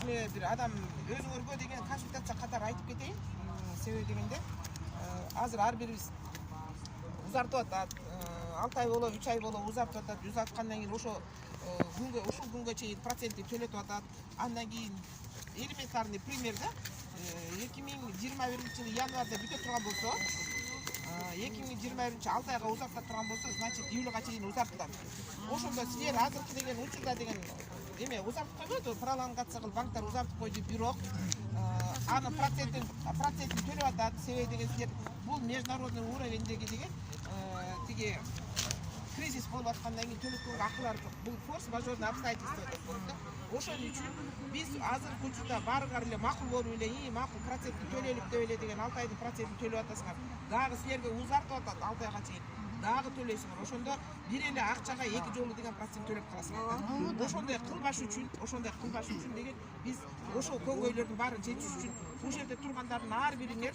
эле бир адам өзүңөргө деген консультация катары айтып кетейин. Себеби дегенде азыр ар бирибиз узартып атат. 6 ай болобу, 3 ай болобу узартып атат. Узаткандан кийин ушул күнгө чейин процентти төлөтүп атат. Андан кийин элементарный пример да 2021-жылы январда бүтө турган болсо, 2021 6 айга узарта турган болсо, значит июлга чейин узартылат. Ошондо силер азыркы деген учурда деген эме узартып койбойбу, пролонгация кылып банктар узартып койду, бирок анын процентин төлөп атат. Себеби деген силер бул международный уровеньдеги деген тиги кризис болуп аткандан кийин төлөткөнгө акылар жок. Бул форс-мажорный обстоятельства деп коет да. Ошон үчүн биз азыркы учурда баарыңар эле макул болуп эле, макул процентин төлөйлүк деп эле деген 6 айдын процентин төлөп атасыңар. Дагы силерге узартып атат 6 айга чейин. Дагы төлөйсүңөр. Ошондо бир эле акчага 2 жолу деген процент төлөп каласыңар. Ошондой кылбаш үчүн деген биз ошол көңгөйлөрдүн баарын чечиш үчүн бул жерде тургандардын ар бириңер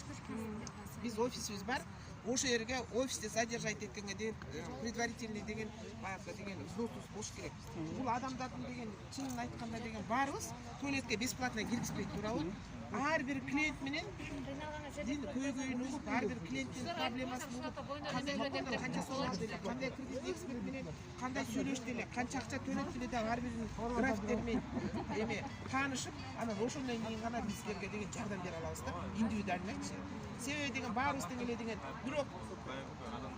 биз офисибиз бар. Ошол жерге офисте содержать эткенге деген предварительный деген баягы деген взнос болуш керек. Бул адамдардын деген чынын айтканда деген баарыбыз туалетке бесплатно киргизбей турабы? Ар бир клиент менен көйгөйүн угуп, ар бир клиенттин проблемасын угуп, канча соммо деле, кандай кредит эксперт менен кандай сүйлөштү эле, канча акча төлөттү эле деп ар биринин графиктери менен эме таанышып, анан ошондон кийин гана биз силерге деген жардам бере алабыз да, индивидуальныйчы. Себеби деген баарыбыз тең эле деген, бирок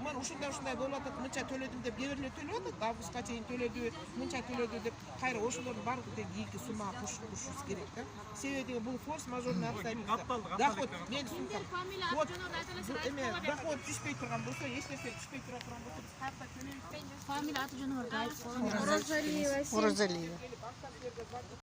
мен ушундай болуп атат, мынча төлөдүм деп кээ бир эле төлөп атат, августка чейин төлөдү, мынча төлөдү деп кайра ошолордун баардыгы тең 2 суммага кошушубуз керек да. Себеби деген бул форс-мажорный обстоятельства. Доход мен сумкам. Вот эме доход түшпөй турган болсо, эч нерсе түшпөй турган болсо, биз кайерда төлөйбүз. Фамилия аты жөнүңөрдү айтып. Оразалиева.